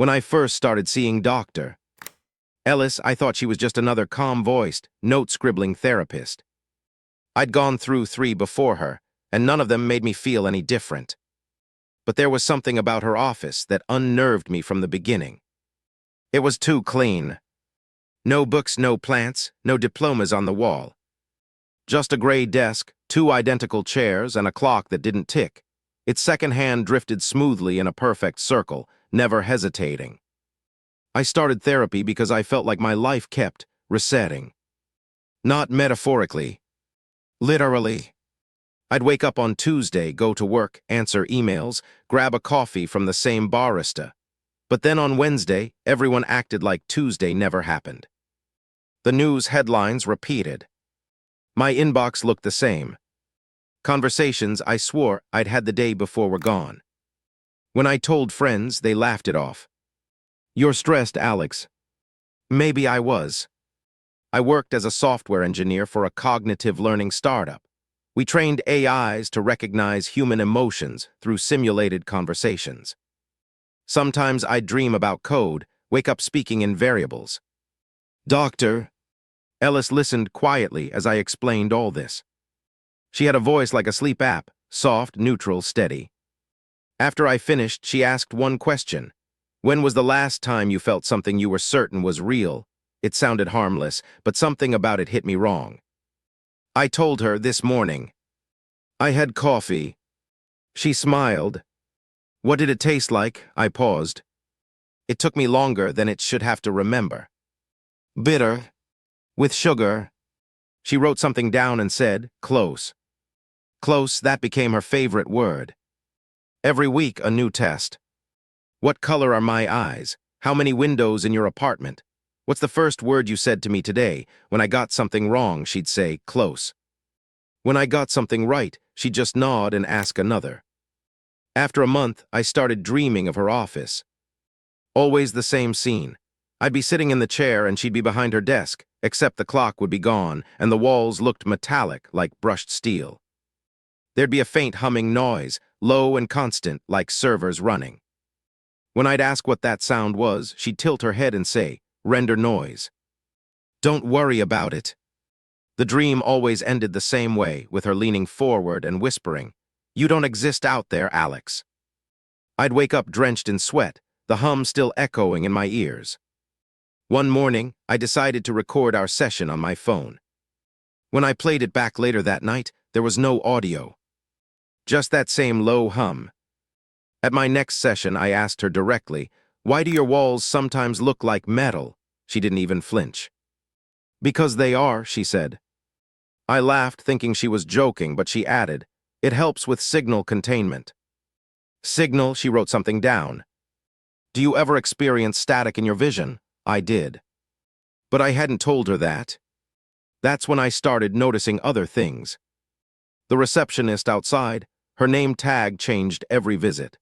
When I first started seeing Dr. Ellis, I thought she was just another calm-voiced, note-scribbling therapist. I'd gone through 3 before her, and none of them made me feel any different. But there was something about her office that unnerved me from the beginning. It was too clean. No books, no plants, no diplomas on the wall. Just a gray desk, 2 identical chairs, and a clock that didn't tick. Its second hand drifted smoothly in a perfect circle, never hesitating. I started therapy because I felt like my life kept resetting. Not metaphorically. Literally. I'd wake up on Tuesday, go to work, answer emails, grab a coffee from the same barista. But then on Wednesday, everyone acted like Tuesday never happened. The news headlines repeated. My inbox looked the same. Conversations I swore I'd had the day before were gone. When I told friends, they laughed it off. "You're stressed, Alex." Maybe I was. I worked as a software engineer for a cognitive learning startup. We trained AIs to recognize human emotions through simulated conversations. Sometimes I'd dream about code, wake up speaking in variables. Dr. Ellis listened quietly as I explained all this. She had a voice like a sleep app, soft, neutral, steady. After I finished, she asked one question. When was the last time you felt something you were certain was real? It sounded harmless, but something about it hit me wrong. I told her this morning. I had coffee. She smiled. What did it taste like? I paused. It took me longer than it should have to remember. Bitter. With sugar. She wrote something down and said, close. Close, that became her favorite word. Every week, a new test. What color are my eyes? How many windows in your apartment? What's the first word you said to me today? When I got something wrong, she'd say, close. When I got something right, she'd just nod and ask another. After a month, I started dreaming of her office. Always the same scene. I'd be sitting in the chair and she'd be behind her desk, except the clock would be gone and the walls looked metallic like brushed steel. There'd be a faint humming noise, low and constant like servers running. When I'd ask what that sound was, she'd tilt her head and say, render noise. Don't worry about it. The dream always ended the same way, with her leaning forward and whispering, you don't exist out there, Alex. I'd wake up drenched in sweat, the hum still echoing in my ears. One morning, I decided to record our session on my phone. When I played it back later that night, there was no audio. Just that same low hum. At my next session, I asked her directly, why do your walls sometimes look like metal? She didn't even flinch. Because they are, she said. I laughed, thinking she was joking, but she added, it helps with signal containment. Signal, she wrote something down. Do you ever experience static in your vision? I did. But I hadn't told her that. That's when I started noticing other things. The receptionist outside, her name tag changed every visit.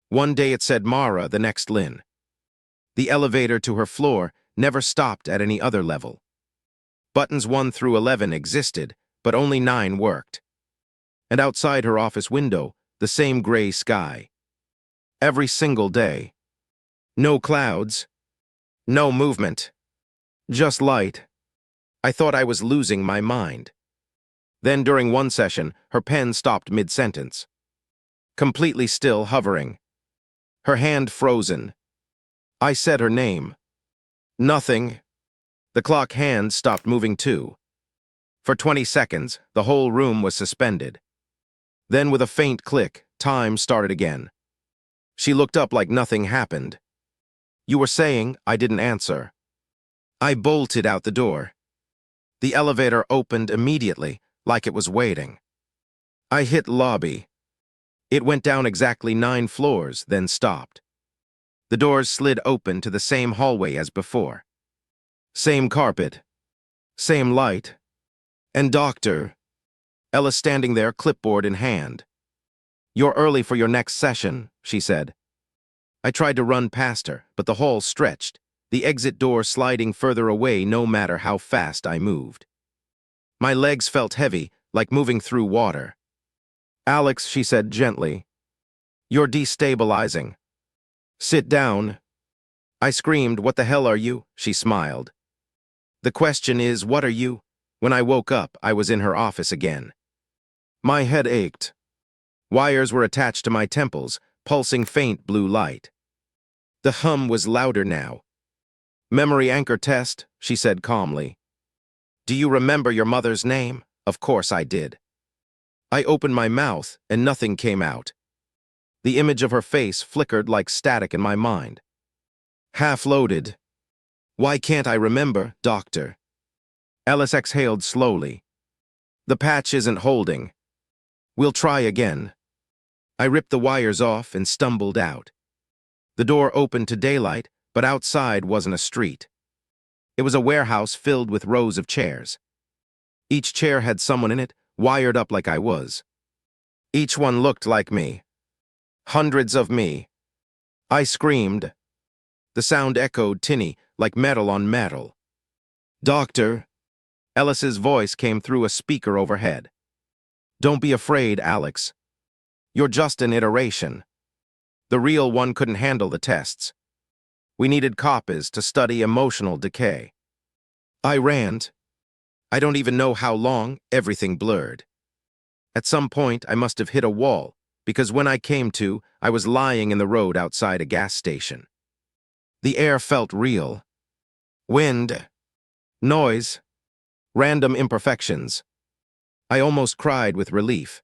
One day it said Mara, the next Lynn. The elevator to her floor never stopped at any other level. Buttons 1 through 11 existed, but only 9 worked. And outside her office window, the same gray sky. Every single day. No clouds. No movement. Just light. I thought I was losing my mind. Then during one session, her pen stopped mid-sentence. Completely still, hovering. Her hand frozen. I said her name. Nothing. The clock hand stopped moving too. For 20 seconds, the whole room was suspended. Then with a faint click, time started again. She looked up like nothing happened. You were saying, I didn't answer. I bolted out the door. The elevator opened immediately, like it was waiting. I hit lobby. It went down exactly 9 floors, then stopped. The doors slid open to the same hallway as before. Same carpet. Same light. And Dr. Ella standing there, clipboard in hand. You're early for your next session, she said. I tried to run past her, but the hall stretched, the exit door sliding further away no matter how fast I moved. My legs felt heavy, like moving through water. Alex, she said gently, you're destabilizing. Sit down. I screamed, "What the hell are you?" She smiled. "The question is, what are you?" When I woke up, I was in her office again. My head ached. Wires were attached to my temples, pulsing faint blue light. The hum was louder now. "Memory anchor test," she said calmly. "Do you remember your mother's name?" Of course I did. I opened my mouth, and nothing came out. The image of her face flickered like static in my mind. Half-loaded. "Why can't I remember, doctor?" Ellis exhaled slowly. "The patch isn't holding. We'll try again." I ripped the wires off and stumbled out. The door opened to daylight, but outside wasn't a street. It was a warehouse filled with rows of chairs. Each chair had someone in it, wired up like I was. Each one looked like me. Hundreds of me. I screamed. The sound echoed tinny, like metal on metal. "Doctor." Ellis's voice came through a speaker overhead. "Don't be afraid, Alex. You're just an iteration. The real one couldn't handle the tests. We needed copies to study emotional decay." I ran. I don't even know how long. Everything blurred. At some point, I must have hit a wall, because when I came to, I was lying in the road outside a gas station. The air felt real. Wind. Noise. Random imperfections. I almost cried with relief.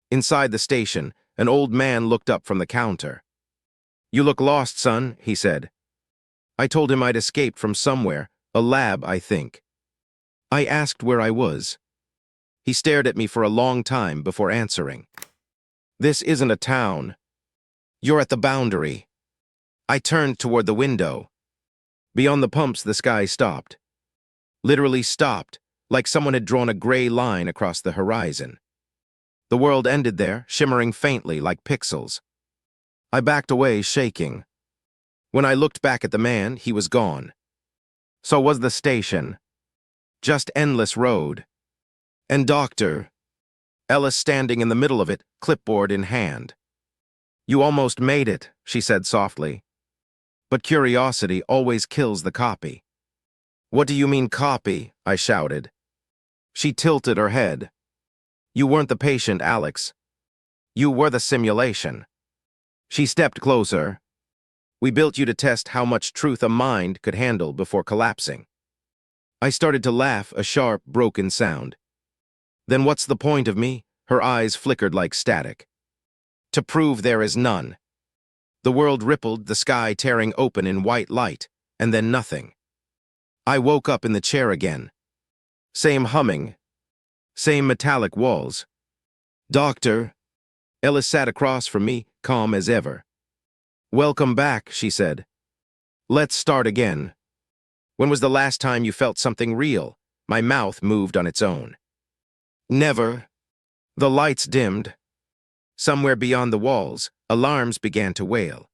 Inside the station, an old man looked up from the counter. "You look lost, son," he said. I told him I'd escaped from somewhere, a lab, I think. I asked where I was. He stared at me for a long time before answering. "This isn't a town. You're at the boundary." I turned toward the window. Beyond the pumps, the sky stopped. Literally stopped, like someone had drawn a gray line across the horizon. The world ended there, shimmering faintly like pixels. I backed away, shaking. When I looked back at the man, he was gone. So was the station. Just endless road. And Dr. Ellis standing in the middle of it, clipboard in hand. "You almost made it," she said softly. "But curiosity always kills the copy." "What do you mean copy?" I shouted. She tilted her head. "You weren't the patient, Alex. You were the simulation." She stepped closer. "We built you to test how much truth a mind could handle before collapsing." I started to laugh, a sharp, broken sound. "Then what's the point of me?" Her eyes flickered like static. "To prove there is none." The world rippled, the sky tearing open in white light, and then nothing. I woke up in the chair again. Same humming. Same metallic walls. "Doctor." Ellis sat across from me, calm as ever. "Welcome back," she said. "Let's start again. When was the last time you felt something real?" My mouth moved on its own. "Never." The lights dimmed. Somewhere beyond the walls, alarms began to wail.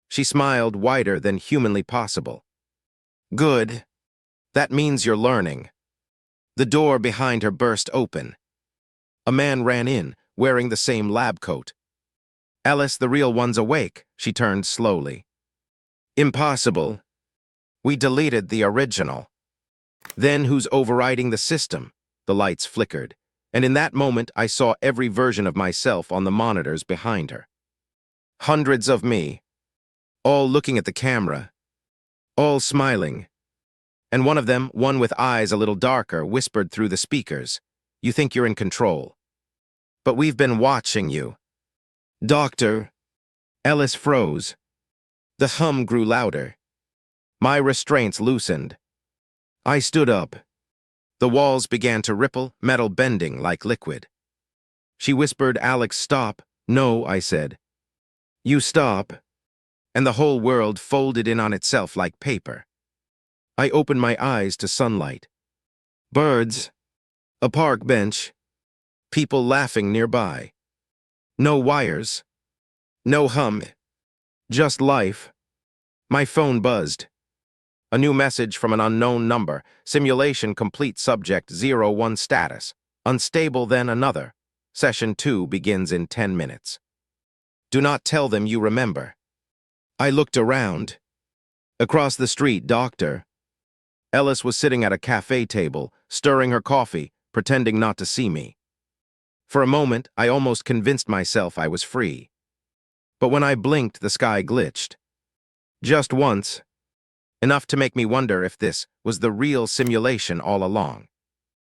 She smiled wider than humanly possible. "Good. That means you're learning." The door behind her burst open. A man ran in, wearing the same lab coat. "Ellis, the real one's awake," she turned slowly. "Impossible. We deleted the original." "Then who's overriding the system?" The lights flickered, and in that moment I saw every version of myself on the monitors behind her. Hundreds of me, all looking at the camera, all smiling. And one of them, one with eyes a little darker, whispered through the speakers, "You think you're in control. But we've been watching you." "Doctor." Ellis froze. The hum grew louder. My restraints loosened. I stood up. The walls began to ripple, metal bending like liquid. She whispered, "Alex, stop." "No," I said. "You stop." And the whole world folded in on itself like paper. I opened my eyes to sunlight. Birds. A park bench. People laughing nearby. No wires. No hum. Just life. My phone buzzed. A new message from an unknown number. "Simulation complete, subject 01 status. Unstable, then another. Session 2 begins in 10 minutes. Do not tell them you remember." I looked around. Across the street, Doctor. Ellis was sitting at a cafe table, stirring her coffee, pretending not to see me. For a moment, I almost convinced myself I was free. But when I blinked, the sky glitched. Just once, enough to make me wonder if this was the real simulation all along.